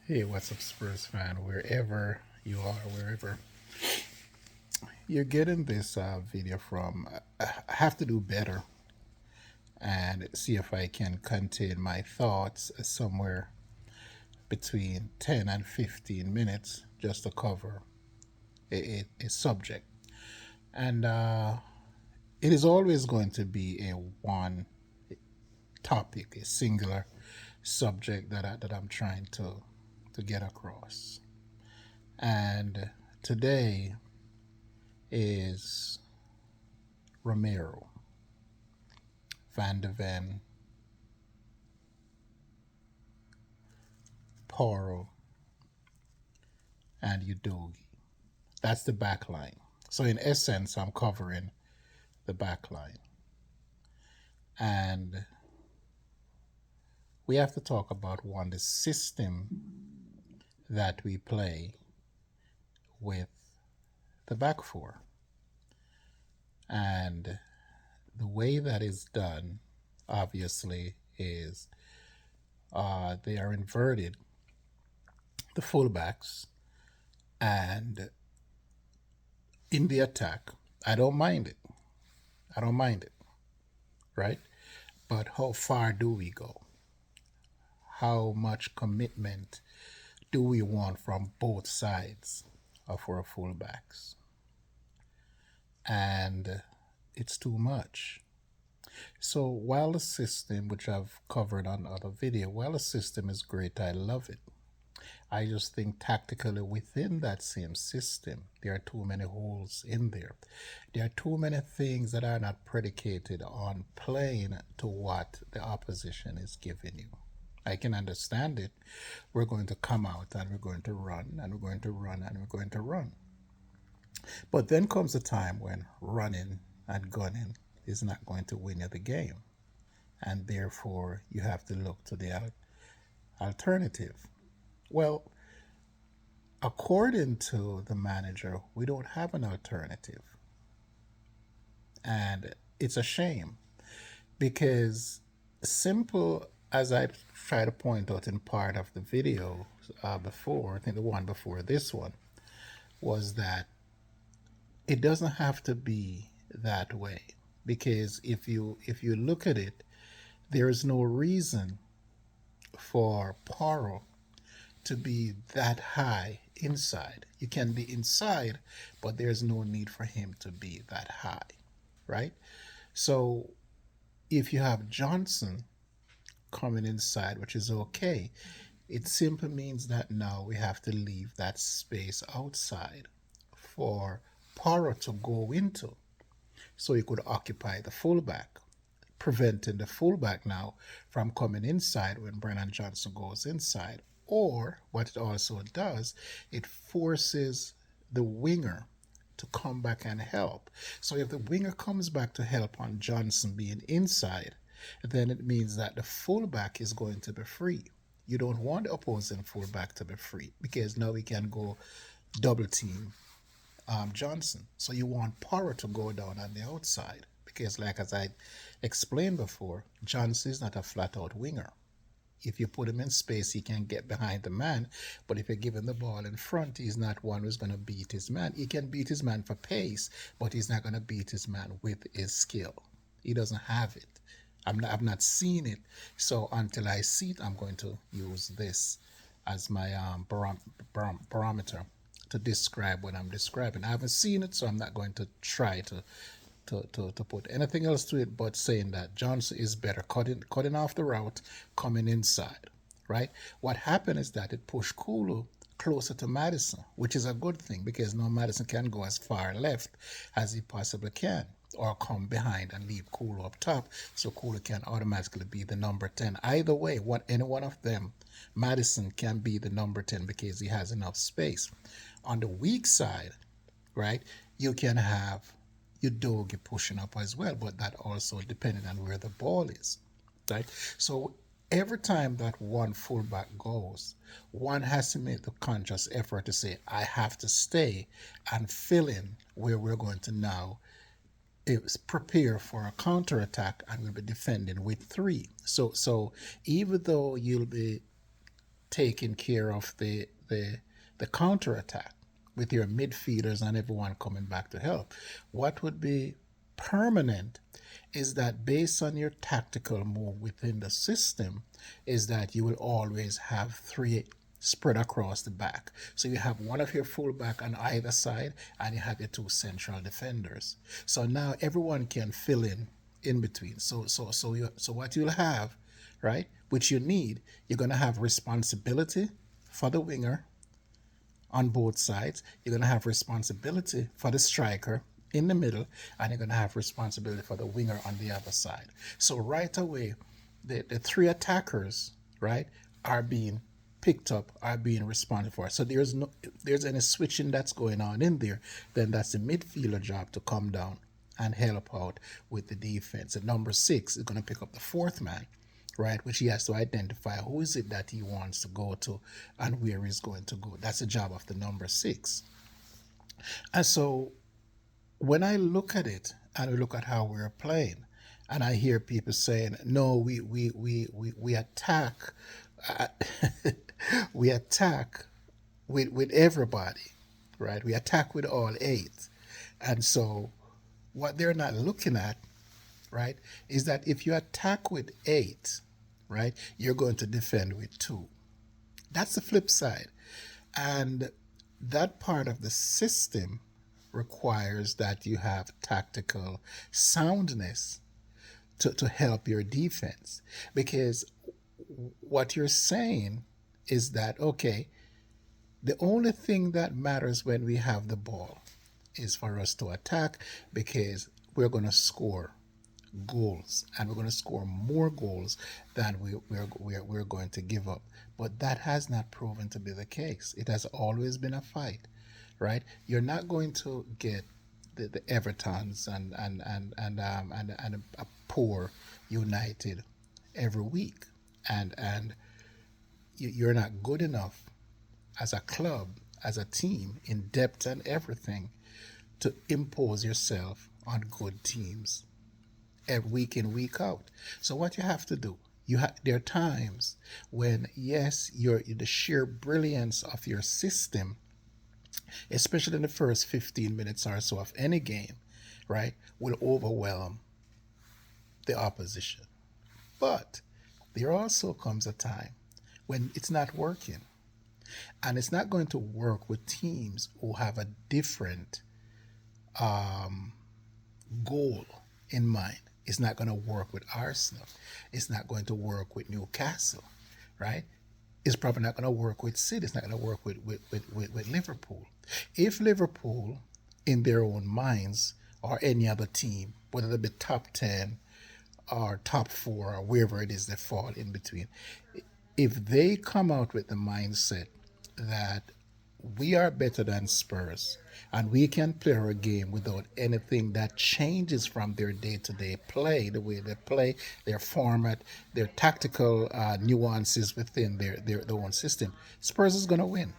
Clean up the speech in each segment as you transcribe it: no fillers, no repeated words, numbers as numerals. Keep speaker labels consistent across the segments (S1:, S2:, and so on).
S1: Hey, what's up, Spurs fan? Wherever you are, wherever you're getting this video from, I have to do better and see if I can contain my thoughts somewhere between 10 and 15 minutes just to cover a subject. And it is always going to be a one topic, a singular subject that I'm trying to get across. And today is Romero, Van de Ven, Poro, and Udogi. That's the back line. So in essence, I'm covering the back line. And we have to talk about one, the system that we play with the back four. And the way that is done, obviously, is they are inverted, the fullbacks, and in the attack, I don't mind it. I don't mind it, right? But how far do we go? How much commitment do we want from both sides of our fullbacks? And it's too much. So while the system, which I've covered on other video, while the system is great, I love it. I just think tactically within that same system, there are too many holes in there. There are too many things that are not predicated on playing to what the opposition is giving you. I can understand it. We're going to come out and we're going to run and we're going to run and we're going to run. But then comes a time when running and gunning is not going to win you the game. And therefore, you have to look to the alternative. Well, according to the manager, we don't have an alternative. And it's a shame because, simple as I try to point out in part of the video before, I think the one before this one, was that it doesn't have to be that way. Because if you look at it, there is no reason for Paro to be that high inside. You can be inside, but there's no need for him to be that high, right? So if you have Johnson coming inside, which is okay, it simply means that now we have to leave that space outside for Poro to go into so he could occupy the fullback, preventing the fullback now from coming inside when Brennan Johnson goes inside. Or what it also does, it forces the winger to come back and help. So if the winger comes back to help on Johnson being inside, then it means that the fullback is going to be free. You don't want the opposing fullback to be free because now we can go double team Johnson. So you want Porter to go down on the outside because, like as I explained before, Johnson is not a flat out winger. If you put him in space, he can get behind the man. But if you give him the ball in front, he's not one who's going to beat his man. He can beat his man for pace, but he's not going to beat his man with his skill. He doesn't have it. I've not seen it. So until I see it, I'm going to use this as my barometer to describe what I'm describing. I haven't seen it, so I'm not going to try to put anything else to it but saying that Johnson is better cutting off the route, coming inside, right? What happened is that it pushed Kulu closer to Madison, which is a good thing because now Madison can go as far left as he possibly can or come behind and leave Kulu up top so Kulu can automatically be the number 10. Either way, any one of them, Madison can be the number 10 because he has enough space. On the weak side, right, you can have your dog pushing up as well, but that also depending on where the ball is, right? So every time that one fullback goes, one has to make the conscious effort to say, I have to stay and fill in where we're going to now prepare for a counterattack and we'll be defending with three. So even though you'll be taking care of the counter attack with your midfielders and everyone coming back to help. What would be permanent is that based on your tactical move within the system, is that you will always have three spread across the back. So you have one of your fullback on either side, and you have your two central defenders. So now everyone can fill in between. So what you'll have, right, which you need, you're gonna have responsibility for the winger on both sides. You're going to have responsibility for the striker in the middle, and you're going to have responsibility for the winger on the other side. So right away, the three attackers, right, are being picked up, are being responded for. So if there's any switching that's going on in there, then that's the midfielder job to come down and help out with the defense. And number 6 is going to pick up the fourth man, right? Which he has to identify who is it that he wants to go to and where he's going to go. That's the job of the number 6. And so when I look at it and we look at how we're playing, and I hear people saying, no, we attack, uh, we attack with everybody, right? We attack with all 8. And so what they're not looking at, right, is that if you attack with 8, right, you're going to defend with 2. That's the flip side. And that part of the system requires that you have tactical soundness to help your defense. Because what you're saying is that, okay, the only thing that matters when we have the ball is for us to attack, because we're going to score goals, and we're going to score more goals than we're going to give up. But that has not proven to be the case. It has always been a fight, right? You're not going to get the Evertons and a poor United every week, and you're not good enough as a club, as a team, in depth and everything, to impose yourself on good teams every week in, week out. So what you have to do, there are times when, yes, the sheer brilliance of your system, especially in the first 15 minutes or so of any game, right, will overwhelm the opposition. But there also comes a time when it's not working. And it's not going to work with teams who have a different goal in mind. It's not going to work with Arsenal. It's not going to work with Newcastle, right? It's probably not going to work with City. It's not going to work with Liverpool. If Liverpool, in their own minds, or any other team, whether they be top 10 or top 4 or wherever it is they fall in between, if they come out with the mindset that we are better than Spurs and we can play our game without anything that changes from their day-to-day play, the way they play, their format, their tactical nuances within their own system, Spurs is going to win.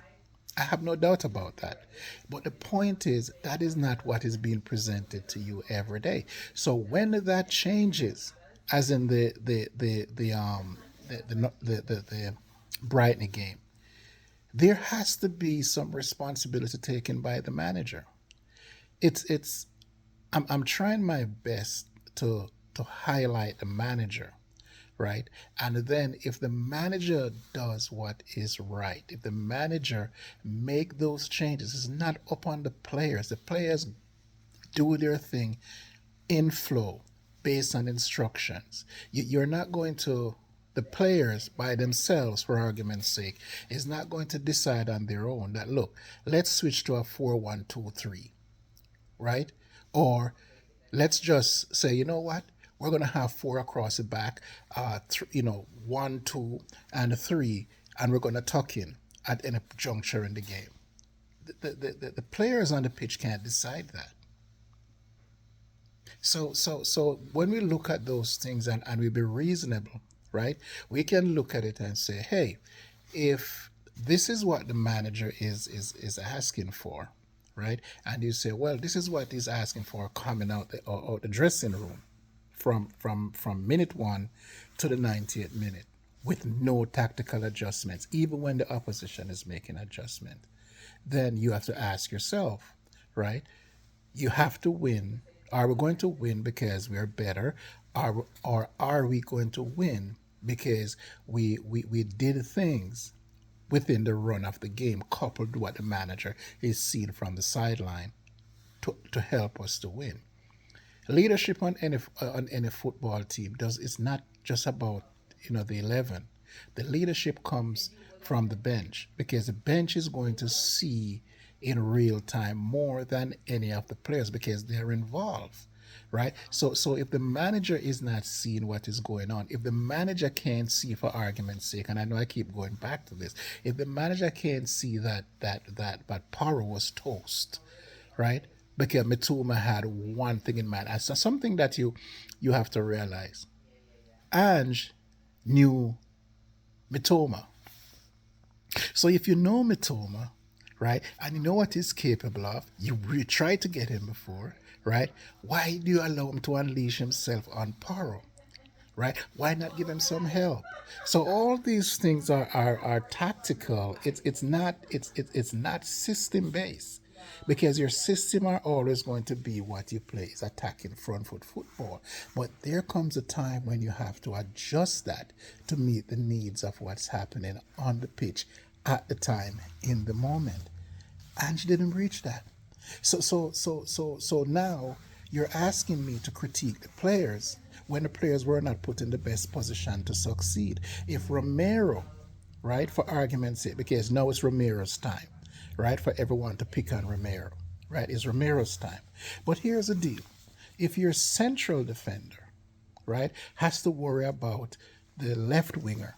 S1: I have no doubt about that. But the point is, that is not what is being presented to you every day. So when that changes, as in the Brighton game, there has to be some responsibility taken by the manager. It's I'm trying my best to highlight the manager, right? And then if the manager does what is right, if the manager make those changes, it's not up on the players. The players do their thing in flow based on instructions. You're not going to, the players by themselves, for argument's sake, is not going to decide on their own that, look, let's switch to a 4-1-2-3, right? Or let's just say, you know what? We're going to have 4 across the back, 1, 2, and 3, and we're going to tuck in at any juncture in the game. The players on the pitch can't decide that. So when we look at those things, and we be reasonable, right? We can look at it and say, hey, if this is what the manager is asking for, right? And you say, well, this is what he's asking for coming out the dressing room from minute 1 to the 90th minute. with no tactical adjustments, even when the opposition is making adjustment, then you have to ask yourself, right? You have to win. Are we going to win because we are better, or are we going to win because we did things within the run of the game, coupled with what the manager is seeing from the sideline to help us to win? Leadership on any football team does it's not just about the 11. The leadership comes from the bench, because the bench is going to see in real time more than any of the players, because they're involved, right? So if the manager is not seeing what is going on, if the manager can't see, for argument's sake, and I know I keep going back to this, if the manager can't see that Paro was toast, right? Because Mitoma had one thing in mind. And so something that you have to realize. Ange knew Mitoma. So if you know Mitoma, right, and you know what he's capable of, you tried to get him before, right? Why do you allow him to unleash himself on Paro? Right? Why not give him some help? So all these things are tactical. It's not system based, because your system are always going to be what you play is attacking front foot football. But there comes a time when you have to adjust that to meet the needs of what's happening on the pitch at the time in the moment. And she didn't reach that. So now you're asking me to critique the players when the players were not put in the best position to succeed. If Romero, right, for argument's sake, because now it's Romero's time, right, for everyone to pick on Romero, right, it's Romero's time. But here's the deal: if your central defender, right, has to worry about the left winger,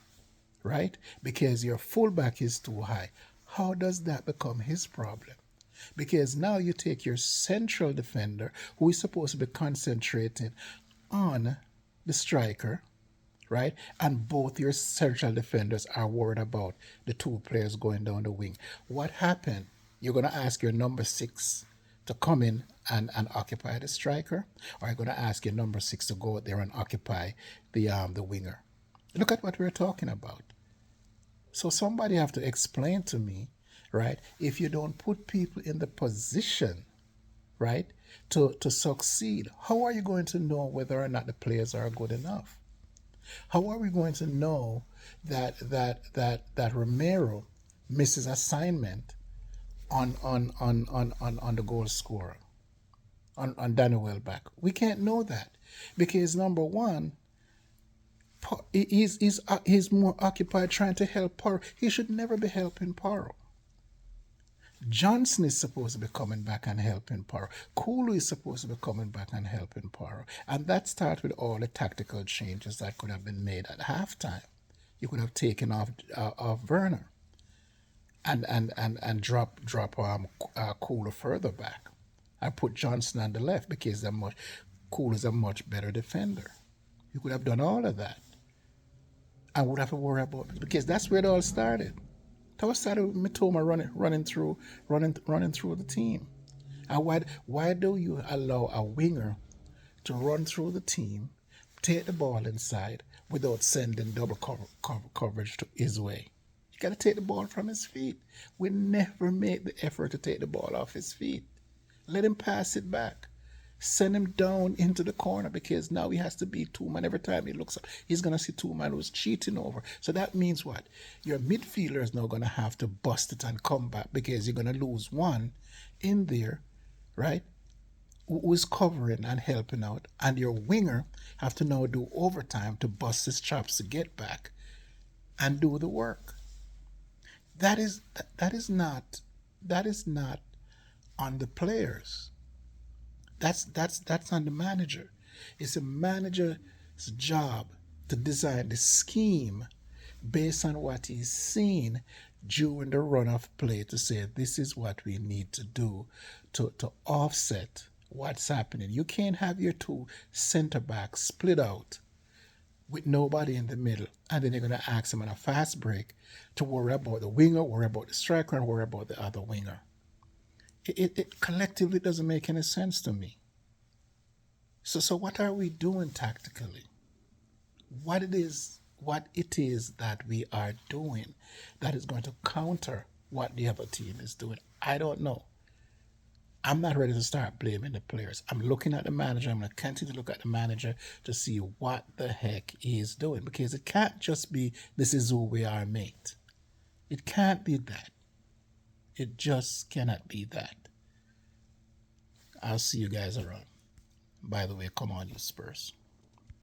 S1: right, because your fullback is too high, how does that become his problem? Because now you take your central defender, who is supposed to be concentrating on the striker, right? And both your central defenders are worried about the two players going down the wing. What happened? You're going to ask your number six to come in and occupy the striker, or you're going to ask your number six to go out there and occupy the winger. Look at what we're talking about. So somebody have to explain to me, right? If you don't put people in the position, right, to succeed, how are you going to know whether or not the players are good enough? How are we going to know that Romero misses assignment on the goal scorer, on Danny Welbeck? We can't know that, because number one, he's more occupied trying to help Paro. He should never be helping Paro. Johnson is supposed to be coming back and helping Paro. Kulu is supposed to be coming back and helping Paro. And that starts with all the tactical changes that could have been made at halftime. You could have taken off Werner and drop Kulu further back. I put Johnson on the left, because Kulu is a much better defender. You could have done all of that. I would have to worry about it, because that's where it all started. That was started with Mitoma running through the team. And why do you allow a winger to run through the team, take the ball inside without sending double coverage to his way? You got to take the ball from his feet. We never make the effort to take the ball off his feet. Let him pass it back. Send him down into the corner, because now he has to be two man. Every time he looks up, he's going to see two man who's cheating over. So that means what? Your midfielder is now going to have to bust it and come back, because you're going to lose one in there, right, who is covering and helping out. And your winger have to now do overtime to bust his chops to get back and do the work. That is not on the players. That's on the manager. It's a manager's job to design the scheme based on what he's seen during the run of play, to say this is what we need to do to offset what's happening. You can't have your two center backs split out with nobody in the middle, and then you're going to ask them on a fast break to worry about the winger, worry about the striker, and worry about the other winger. It collectively doesn't make any sense to me. So what are we doing tactically? What it is what it is that we are doing that is going to counter what the other team is doing. I don't know. I'm not ready to start blaming the players. I'm looking at the manager. I'm going to continue to look at the manager to see what the heck he is doing, because it can't just be this is who we are, mate. It can't be that. It just cannot be that. I'll see you guys around. By the way, come on, you Spurs.